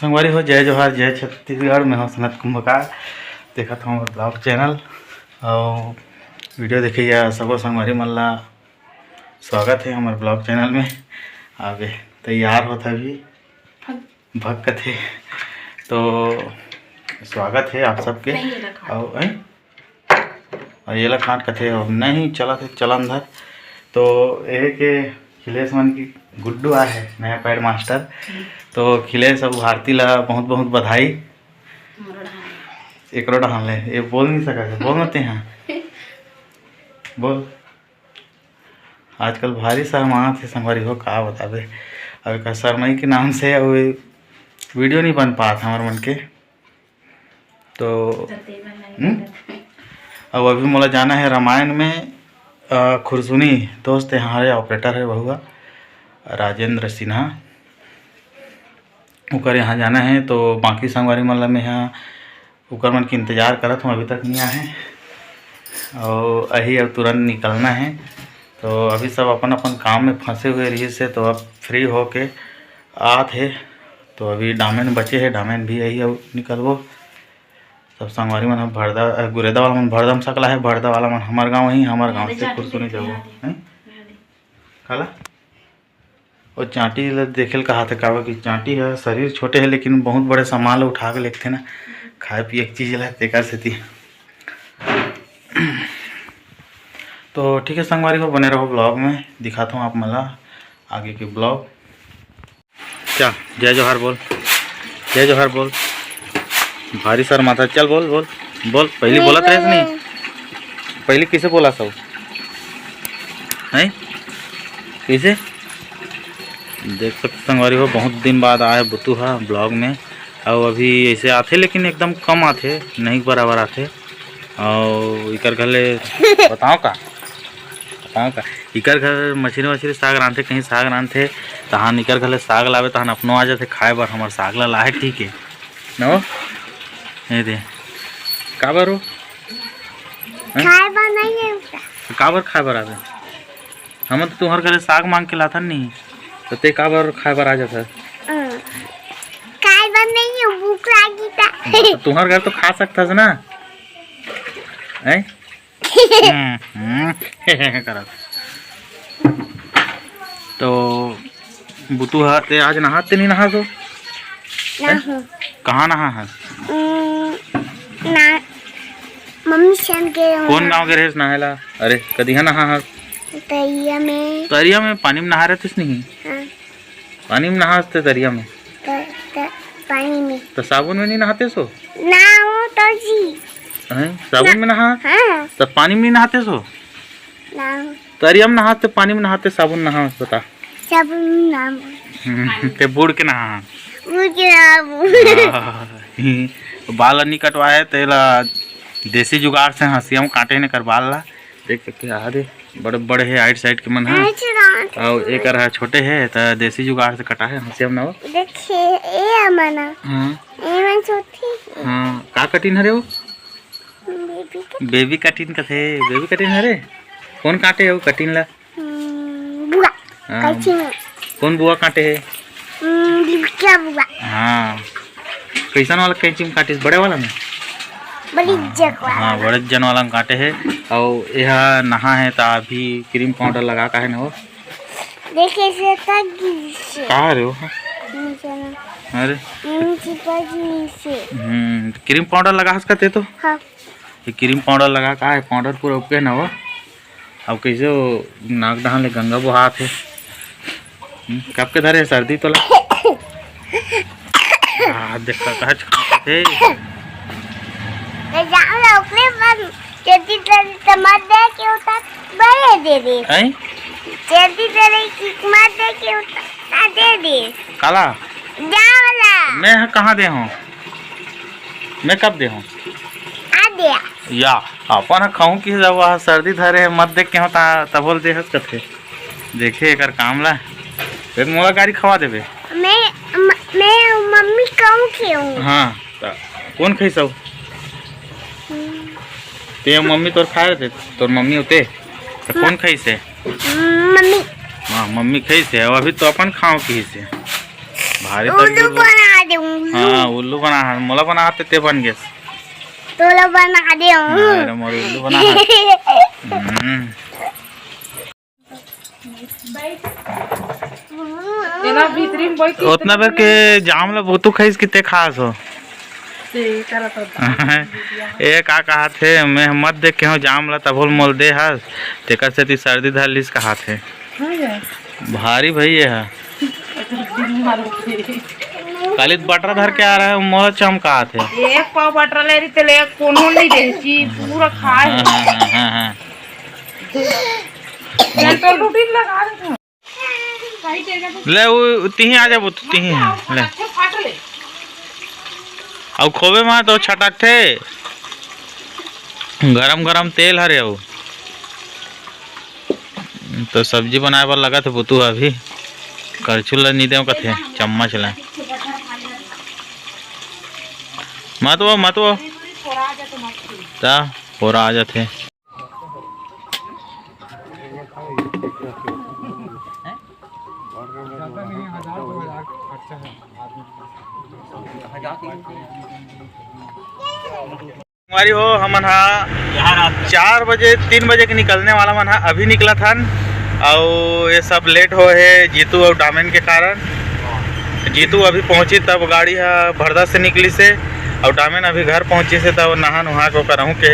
संगवारी हो जय जोहार जय छत्तीसगढ़ में हो सनत कुंभकार देखा था हमारे ब्लॉग चैनल और वीडियो देखिए सबो संगवारी मन ला स्वागत है हमारे ब्लॉग चैनल में। आगे तैयार होता भी भग थे तो स्वागत है आप सबके। और ये ला खाट कथे और नहीं चला थे चला अंदर तो ये के खिलेश मन की गुड्डू आए है नया पैड मास्टर। तो खिलेश और भारती ला बहुत बहुत बधाई। एक रोड हाँ ले ये बोल नहीं सका बोल मत हैं बोल। आजकल भारी शर्मा थे संगवारी हो का बतावे अब का शर्माई के नाम से वो वीडियो नहीं बन पाता हमारे मन के। तो अब अभी मोला जाना है रामायण में खुरसुनी दोस्त है हमारे ऑपरेटर है बहुआ राजेंद्र सिन्हा उकर यहाँ जाना है। तो बाकी संगवारी मन ला मैं यहाँ उकर मन की इंतज़ार करत हूँ अभी तक नहीं आए और अही अब तुरंत निकलना है। तो अभी सब अपन अपन काम में फंसे हुए रही से तो अब फ्री हो के आते। तो अभी डामेन बचे है डामेन भी यही अब निकलबो। सब संगवारी मन हम भरदा गुरेदा वाला मन भरदम सकला है भरदा वाला मन हमार गाँव ही हमार गाँव से खुरसुनी जाबो हैं खाला। और चाँटी देखेल कहा था का कि चाँटी है शरीर छोटे है लेकिन बहुत बड़े सामान उठा के लेते ना खाए पिए एक चीज़ ला तेकर सेती। तो ठीक है संगवारी को बने रहो ब्लॉग में दिखाता हूँ आप मला आगे के ब्लॉग। क्या जय जोहार बोल जय जोहार बोल भारी सर माथा चल बोल बोल बोल पहले बोला था नहीं पहले किसे बोला सब है किसे देख सकते संगवारी हो बहुत दिन बाद आए बुतू हा ब्लॉग में। और अभी ऐसे आते लेकिन एकदम कम आते नहीं बराबर आते। और इकर घले बताओ का इकर घर मछली साग रांधे कहीं साग रांधे तहां इकर घले साग लावे तहां अपनो आ जाते खाए बर हमार साग ला लाहे ठीक है नो ये दे का बर खाए बर नहीं है का बर खाए बर आवे हम तो तुम्हारे घरे साग मांग के लाता नहीं तो ते का बर खाए बर आ जाता खाए बर नहीं है भूख लगी था तुम्हारे घर तो खा सकता है ना हैं करा। तो बुतू हाथे आज नहाते नहीं नहा तो कहाँ नहा है मम्मी शन के कौन गांव के रहे नहाएला। अरे कदी है नहा तरिया में पानी में नहा रहे थे नहीं हाँ। पानी में नहाते तरिया में पानी में तो साबुन में नहीं नहाते सो ना वो तो जी साबुन में नहा हाँ। तो पानी में नहीं नहाते सो ना तरिया में नहाते पानी में नहाते साबुन नहा बता साबुन नहा ते बूढ़ के नहा बाल नहीं कटवाए तेला देसी जुगाड़ से हंसिया काटे ने कर बाल ला देख सकते आधे बड़े बड़े है आइट साइड के मन है और एक है छोटे है तो देसी जुगाड़ से कटा है हंसिया में वो देखिए ए मना हां ए मन छोटी हां का कटिन हरे वो बेबी कटिन कथे बेबी कटिन हरे कौन काटे है वो कटिन ला बुआ कौन बुआ काटे है क्या बुआ हां कैसन वाला कैंची में काटे बड़े वाला में बड़ी जग वाला हां बड़े जन वाला में काटे है। और यह नहा है तो अभी क्रीम पाउडर लगा का है ना वो देखिए से तक का रे हो अरे क्रीम पाउडर लगा सकते तो हां ये क्रीम पाउडर लगा का है पाउडर पूरा ओके ना वो। अब कैसे वो नाक दहान ले गंगा बहात है कब के धरे सर्दी तो देखता कहा थे काला मैं कहाँ दे हूँ मैं कब दे हूँ या अपन खाऊं कि जब सर्दी धरे मत देख के होता तब बोल दे कथे देखे एक काम ला फिर मोला गाड़ी खवा देबे मैं मम्मी कहूं क्यों हां कौन खाई सब ते मम्मी तोर खाए थे तोर मम्मी होते तो कौन खाई से मम्मी हां मम्मी खाई से अभी तो अपन खाओ की से भारी तो दे उल्लू। हाँ उल्लू बना मोला बना हाथ ते बन गेस तोला बना दे अरे मोर उल्लू बना एना भीतरी में बैठ उतना बेर के जाम ला बहुतू खाइस किते खास हो से करत ए का कहा थे मैं मत देख के हूँ जाम ला तभोल मोल दे हस तेकर से ती सर्दी धरलिस कहा थे भारी भाई ये है काली बटरा धर के आ रहा है मोला चमका थे एक पाव बटर ले रही तेले कोनो नहीं देची पूरा खाए हाँ मैं तो रोटी लगा रही हूं सही जगह ले वो तिही आ जा वो तिही है ले पे फाट ले अब खोबे में तो छटक थे गरम गरम तेल हरे वो तो सब्जी बनाए पर लगा थे बुतू अभी करछुल नहीं दे कथे चम्मच ला मत वो ता पूरा आ जाते हमारी हो हमन हा 4 बजे 3 बजे के निकलने वाला मन हा अभी निकला था और ये सब लेट हो है जीतू और डामेन के कारण। जीतू अभी पहुंची तब गाड़ी हा भरदा से निकली से और डामेन अभी घर पहुंची से तब नहा नुहा को करहूँ के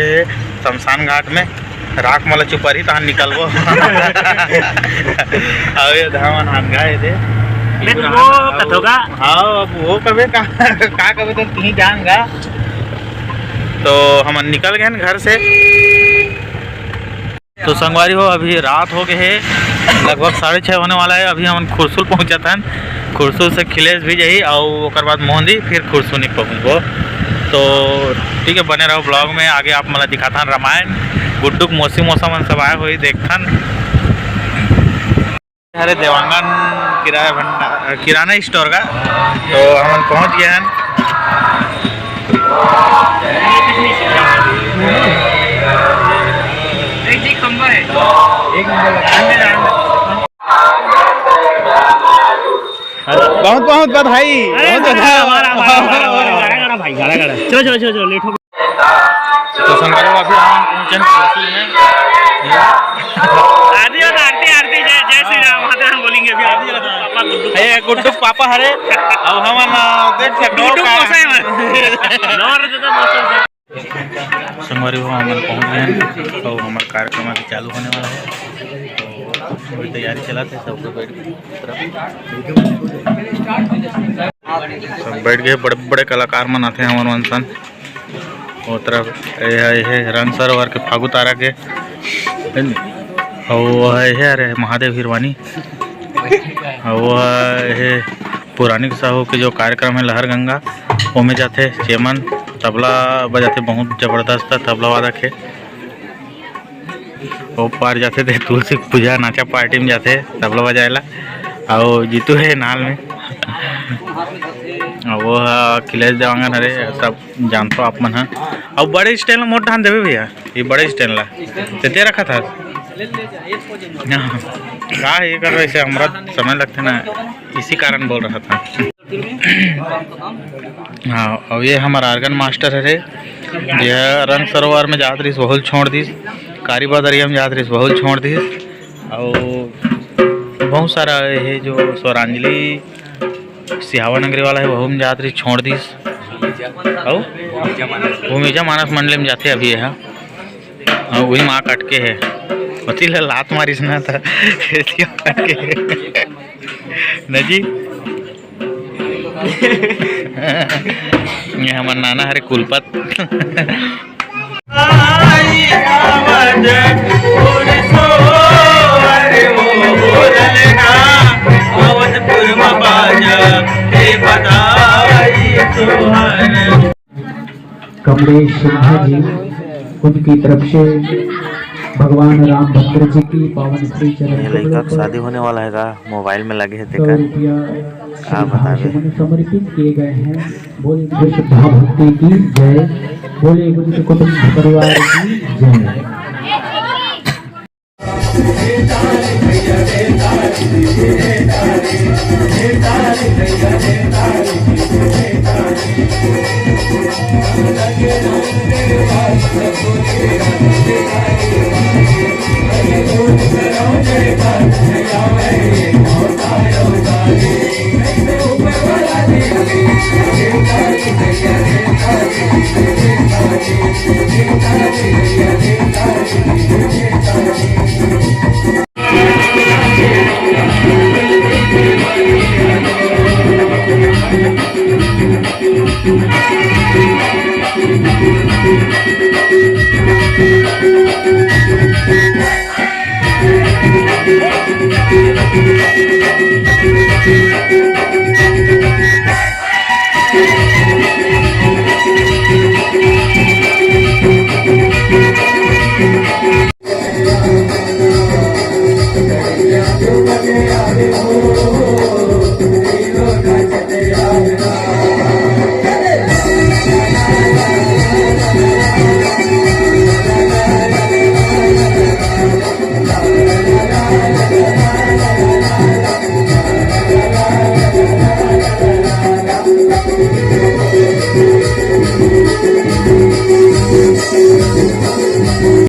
शमशान घाट में राख मला चुपरी तहन निकलबो और ये धावन हाथ गाए थे हाँ अब वो कभी का कभी तो कहीं जाऊंगा तो हम निकल गए घर से। तो संगवारी हो अभी रात हो गए है लगभग 6:30 होने वाला है। अभी हम खुरसुल पहुंचा था खुरसुल से खिलेश भी जाही और बाद मोहंदी फिर खुरसुल पहुँचबो। तो ठीक है बने रहो ब्लॉग में आगे आप मतलब दिखाता रामायण गुड्डुक मौसी मौसा मन सब आए हुई देखथन। अरे देवांगन किराना स्टोर का तो हम पहुंच गए हैं। बहुत बहुत बधाई चलो लेट हो तो संगवारी अभी हम पहुंचन खुरसुल में आरती आरती जय श्री राम हम बोलेंगे अभी आरती ये गुड्डू पापा हरे अब हम देख सकते संगवारी हो हम पहुंच गए और हमारा कार्यक्रम अभी चालू होने वाला है तो अभी तैयारी चलाते सब बैठ गए बड़े बड़े कलाकार मनाते हैं हमारे मनसन वो तरफ है रंग सरोवर के फागु तारा के और है अरे महादेव हिरवानी वो है पुरानी साहू के जो कार्यक्रम है लहर गंगा वो में जाते चेमन तबला बजाते बहुत जबरदस्त तबला वादक है वो पार जाते थे तुलसी पूजा नाचा पार्टी में जाते तबला बजाएला और जीतू है नाल में वो खिलेश देवांगन हरे सब जानते आप मन है और बड़े स्टैंड मोट ध्यान देवे भैया ये बड़े स्टैंड ला ते रखा था का ये कर वैसे हमारा समय लगते ना इसी कारण बोल रहा था। हाँ और ये हमारा आर्गन मास्टर है यह रंग सरोवर में जात रही बहुल छोड़ दी कारीबा दरिया में जात रही बहुल छोड़ दी और बहुत सारा है जो स्वरांजलि सिहावा नगरी वाला है वह में जात रही छोड़ दी और भूमिजा मानस मंडल में जाते अभी है वही माँ कट के है पति लात मारिस ना था नजी ये हमारा नाना हरे कुलपत कमलेश सिन्हा जी उनकी तरफ से भगवान राम भद्र जी की पावन श्री चरण शादी होने वाला है का मोबाइल में लगे है 100 रुपया समर्पित किए गए हैं। बोले श्रद्धा भक्ति की जय बोले गुरु कुटुंब परिवार की जय।